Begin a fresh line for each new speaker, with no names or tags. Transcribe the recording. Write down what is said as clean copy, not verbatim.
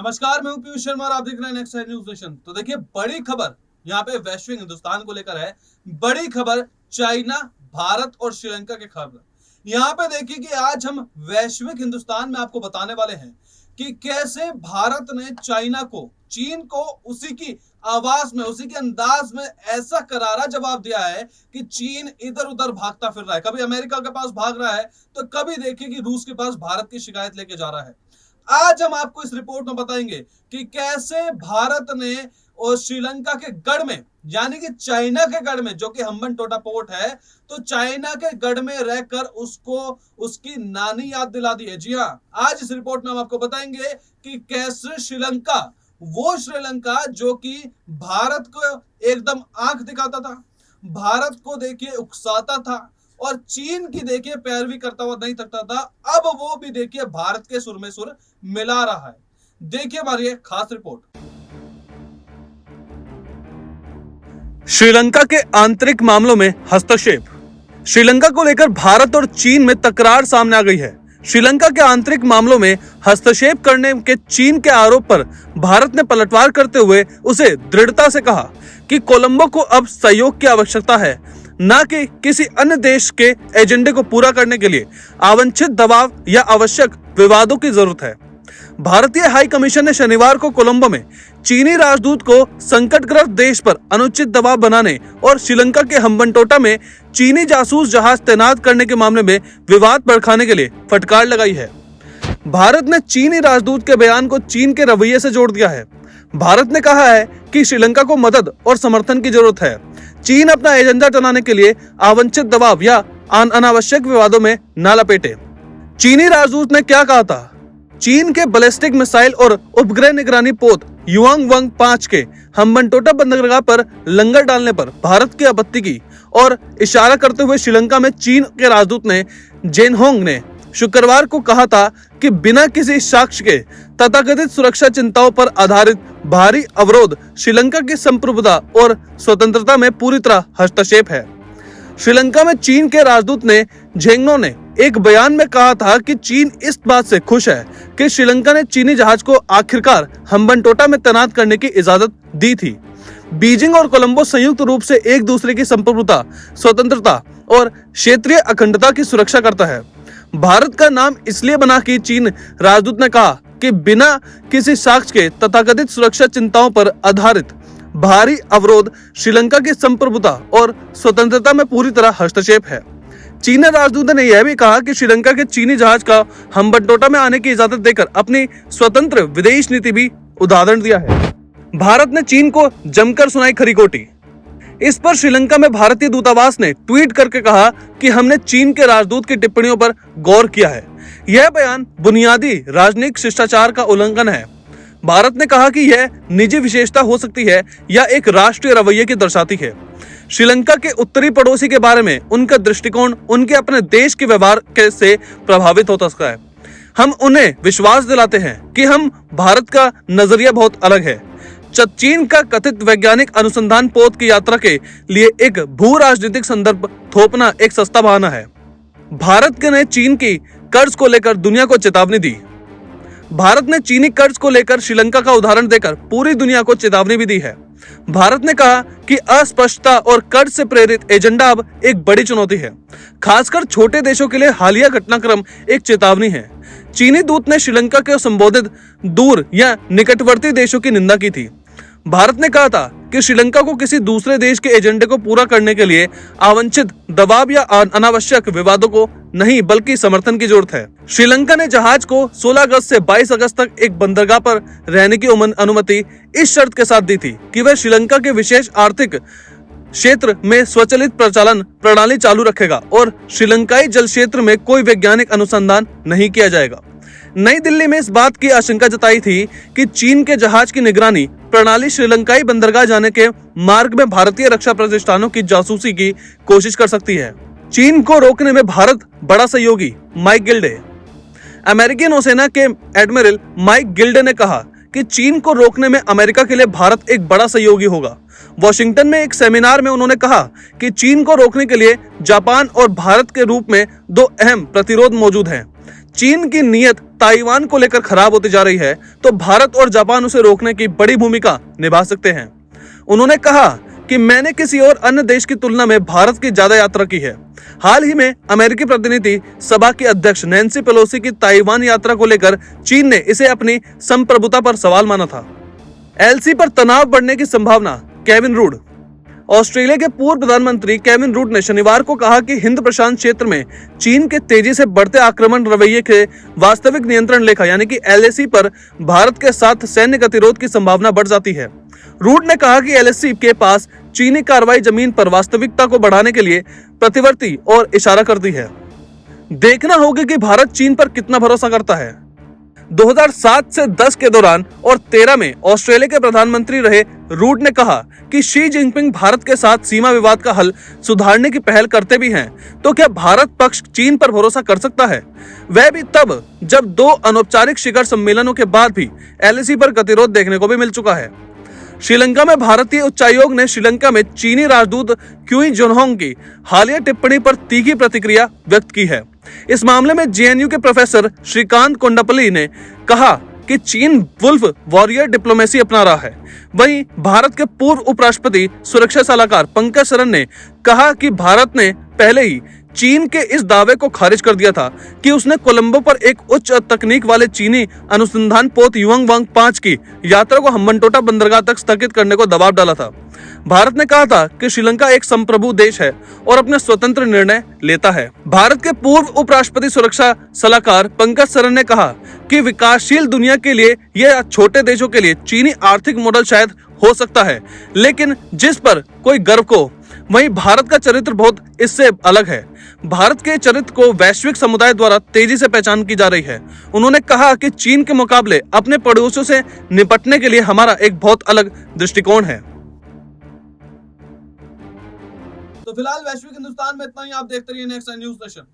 नमस्कार, मैं हूं पीयूष शर्मा और आप देख रहे हैं नेक्स्ट न्यूज नेशन। तो देखिए, बड़ी खबर यहाँ पे वैश्विक हिंदुस्तान को लेकर है। बड़ी खबर चाइना, भारत और श्रीलंका की खबर। यहाँ पे देखिए कि आज हम वैश्विक हिंदुस्तान में आपको बताने वाले हैं कि कैसे भारत ने चाइना को, चीन को उसी की आवाज में, उसी के अंदाज में ऐसा करारा जवाब दिया है कि चीन इधर उधर भागता फिर रहा है। कभी अमेरिका के पास भाग रहा है तो कभी देखिए कि रूस के पास भारत की शिकायत लेके जा रहा है। आज हम आपको इस रिपोर्ट में बताएंगे कि कैसे भारत ने और श्रीलंका के गढ़ में, यानी कि चाइना के गढ़ में, जो कि हम्बनटोटा पोर्ट है, तो चाइना के गढ़ में रहकर उसको उसकी नानी याद दिला दी है। जी हाँ, आज इस रिपोर्ट में हम आपको बताएंगे कि कैसे श्रीलंका, वो श्रीलंका जो कि भारत को एकदम आंख दिखाता था, भारत को देखिए उकसाता था और चीन की देखिए पैरवी करता हुआ नहीं थकता था, अब वो भी देखिए भारत के सुर में सुर मिला रहा है। देखिए हमारी खास रिपोर्ट।
श्रीलंका के आंतरिक मामलों में हस्तक्षेप। श्रीलंका को लेकर भारत और चीन में तकरार सामने आ गई है। श्रीलंका के आंतरिक मामलों में हस्तक्षेप करने के चीन के आरोप पर भारत ने पलटवार करते हुए उसे दृढ़ता से कहा कि कोलंबो को अब सहयोग की आवश्यकता है, न कि किसी अन्य देश के एजेंडे को पूरा करने के लिए अवांछित दबाव या आवश्यक विवादों की जरूरत है। भारतीय हाई कमीशन ने शनिवार को कोलंबो में चीनी राजदूत को संकटग्रस्त देश पर अनुचित दबाव बनाने और श्रीलंका के हम्बनटोटा में चीनी जासूस जहाज तैनात करने के मामले में विवाद भड़काने के लिए फटकार लगाई है। भारत ने चीनी राजदूत के बयान को चीन के रवैये से जोड़ दिया है। भारत ने कहा है कि श्रीलंका को मदद और समर्थन की जरूरत है। चीन अपना एजेंडा चलाने के लिए अवांछित दबाव या अनावश्यक विवादों में न लपेटे। चीनी राजदूत ने क्या कहा था? चीन के बैलिस्टिक मिसाइल और उपग्रह निगरानी पोत युआंगवांग 5 के हम्बनटोटा बंदरगाह पर लंगर डालने पर भारत की आपत्ति की और इशारा करते हुए श्रीलंका में चीन के राजदूत ने जेनहोंग ने शुक्रवार को कहा था कि बिना किसी साक्ष्य के तथाकथित सुरक्षा चिंताओं पर आधारित भारी अवरोध श्रीलंका की संप्रभुता और स्वतंत्रता में पूरी तरह हस्तक्षेप है। श्रीलंका में चीन के राजदूत ने झेंगनो ने एक बयान में कहा था कि चीन इस बात से खुश है कि श्रीलंका ने चीनी जहाज को आखिरकार हम्बनटोटा में तैनात करने की इजाजत दी थी। बीजिंग और कोलंबो संयुक्त रूप से एक दूसरे की संप्रभुता, स्वतंत्रता और क्षेत्रीय अखंडता की सुरक्षा करता है। भारत का नाम इसलिए बना कि चीन राजदूत ने कहा कि बिना किसी साक्ष्य के तथाकथित सुरक्षा चिंताओं पर आधारित भारी अवरोध श्रीलंका की संप्रभुता और स्वतंत्रता में पूरी तरह हस्तक्षेप है। चीनी राजदूत ने यह भी कहा कि श्रीलंका के चीनी जहाज का हम्बनटोटा में आने की इजाजत देकर अपनी स्वतंत्र विदेश नीति भी उदाहरण दिया है। भारत ने चीन को जमकर सुनाई खरी खोटी। इस पर श्रीलंका में भारतीय दूतावास ने ट्वीट करके कहा कि हमने चीन के राजदूत की टिप्पणियों पर गौर किया है। यह बयान बुनियादी राजनयिक शिष्टाचार का उल्लंघन है। भारत ने कहा कि यह निजी विशेषता हो सकती है या एक राष्ट्रीय रवैये की दर्शाती है। श्रीलंका के उत्तरी पड़ोसी के बारे में उनका दृष्टिकोण उनके अपने देश के व्यवहार से प्रभावित हो सकता है। हम उन्हें विश्वास दिलाते हैं कि हम भारत का नजरिया बहुत अलग है। चीन का कथित वैज्ञानिक अनुसंधान पोत की यात्रा के लिए एक भू राजनीतिक संदर्भ थोपना एक सस्ता बहाना है। भारत ने चीन की कर्ज को लेकर दुनिया को चेतावनी दी। भारत ने चीनी कर्ज को लेकर श्रीलंका का उदाहरण देकर पूरी दुनिया को चेतावनी भी दी है। भारत ने कहा कि अस्पष्टता और कर्ज से प्रेरित एजेंडा अब एक बड़ी चुनौती है, खासकर छोटे देशों के लिए। हालिया घटनाक्रम एक चेतावनी है। चीनी दूत ने श्रीलंका के संबोधित दूर या निकटवर्ती देशों की निंदा की थी। भारत ने कहा था कि श्रीलंका को किसी दूसरे देश के एजेंडे को पूरा करने के लिए अवांछित दबाव या अनावश्यक विवादों को नहीं, बल्कि समर्थन की जरूरत है। श्रीलंका ने जहाज को 16 अगस्त से 22 अगस्त तक एक बंदरगाह पर रहने की अनुमति इस शर्त के साथ दी थी कि वह श्रीलंका के विशेष आर्थिक क्षेत्र में स्वचालित प्रचालन प्रणाली चालू रखेगा और श्रीलंकाई जल क्षेत्र में कोई वैज्ञानिक अनुसंधान नहीं किया जाएगा। नई दिल्ली में इस बात की आशंका जताई थी कि चीन के जहाज की निगरानी प्रणाली श्रीलंकाई बंदरगाह जाने के मार्ग में भारतीय रक्षा प्रतिष्ठानों की जासूसी की कोशिश कर सकती है। चीन को रोकने में भारत बड़ा सहयोगी, माइक गिल्डे। अमेरिकी नौसेना के एडमिरल माइक गिल्डे ने कहा कि चीन को रोकने में अमेरिका के लिए भारत एक बड़ा सहयोगी होगा। वॉशिंगटन में एक सेमिनार में उन्होंने कहा कि चीन को रोकने के लिए जापान और भारत के रूप में दो अहम प्रतिरोध मौजूद हैं। चीन की नीयत ताइवान को लेकर खराब होती जा रही है तो भारत और जापान उसे रोकने की बड़ी भूमिका निभा सकते हैं। उन्होंने कहा कि मैंने किसी और अन्य देश की तुलना में भारत की ज्यादा यात्रा की है। हाल ही में अमेरिकी प्रतिनिधि सभा की अध्यक्ष नैन्सी पेलोसी की ताइवान यात्रा को लेकर चीन ने इसे अपनी संप्रभुता पर सवाल माना था। एलसी पर तनाव बढ़ने की संभावना, केविन रूड। ऑस्ट्रेलिया के पूर्व प्रधानमंत्री केविन रूड ने शनिवार को कहा कि हिंद प्रशांत क्षेत्र में चीन के तेजी से बढ़ते आक्रमण रवैये के वास्तविक नियंत्रण रेखा यानी कि एलएसी पर भारत के साथ सैन्य गतिरोध की संभावना बढ़ जाती है। रूड ने कहा कि एलएसी के पास चीनी कार्रवाई जमीन पर वास्तविकता को बढ़ाने के लिए प्रतिवर्ती और इशारा करती है। देखना होगा कि भारत चीन पर कितना भरोसा करता है। 2007 से 10 के दौरान और 13 में ऑस्ट्रेलिया के प्रधानमंत्री रहे रूड ने कहा कि शी जिनपिंग भारत के साथ सीमा विवाद का हल सुधारने की पहल करते भी हैं, तो क्या भारत पक्ष चीन पर भरोसा कर सकता है, वह भी तब जब 2 अनौपचारिक शिखर सम्मेलनों के बाद भी एलएसी पर गतिरोध देखने को भी मिल चुका है। श्रीलंका में भारतीय उच्चायोग ने श्रीलंका में चीनी राजदूत क्यूई जोनहोंग की हालिया टिप्पणी पर तीखी प्रतिक्रिया व्यक्त की है। इस मामले में जेएनयू के प्रोफेसर श्रीकांत कोंडापल्ली ने कहा कि चीन वुल्फ वॉरियर डिप्लोमेसी अपना रहा है। वहीं भारत के पूर्व उपराष्ट्रपति सुरक्षा सलाहकार पंकज शरण ने कहा कि भारत ने पहले ही चीन के इस दावे को खारिज कर दिया था कि उसने कोलंबो पर एक उच्च तकनीक वाले चीनी अनुसंधान पोत युआंग वांग 5 की यात्रा को हम्बनटोटा बंदरगाह तक स्थगित करने को दबाव डाला था। भारत ने कहा था कि श्रीलंका एक संप्रभु देश है और अपने स्वतंत्र निर्णय लेता है। भारत के पूर्व उपराष्ट्रपति सुरक्षा सलाहकार पंकज शरण ने कहा कि विकासशील दुनिया के लिए यह छोटे देशों के लिए चीनी आर्थिक मॉडल शायद हो सकता है, लेकिन जिस पर कोई गर्व को, वहीं भारत का चरित्र बहुत इससे अलग है। भारत के चरित्र को वैश्विक समुदाय द्वारा तेजी से पहचान की जा रही है। उन्होंने कहा कि चीन के मुकाबले अपने पड़ोसियों से निपटने के लिए हमारा एक बहुत अलग दृष्टिकोण है।
तो फिलहाल वैश्विक हिंदुस्तान में इतना ही। आप देखते रहिए नेक्स्ट न्यूज नेशन।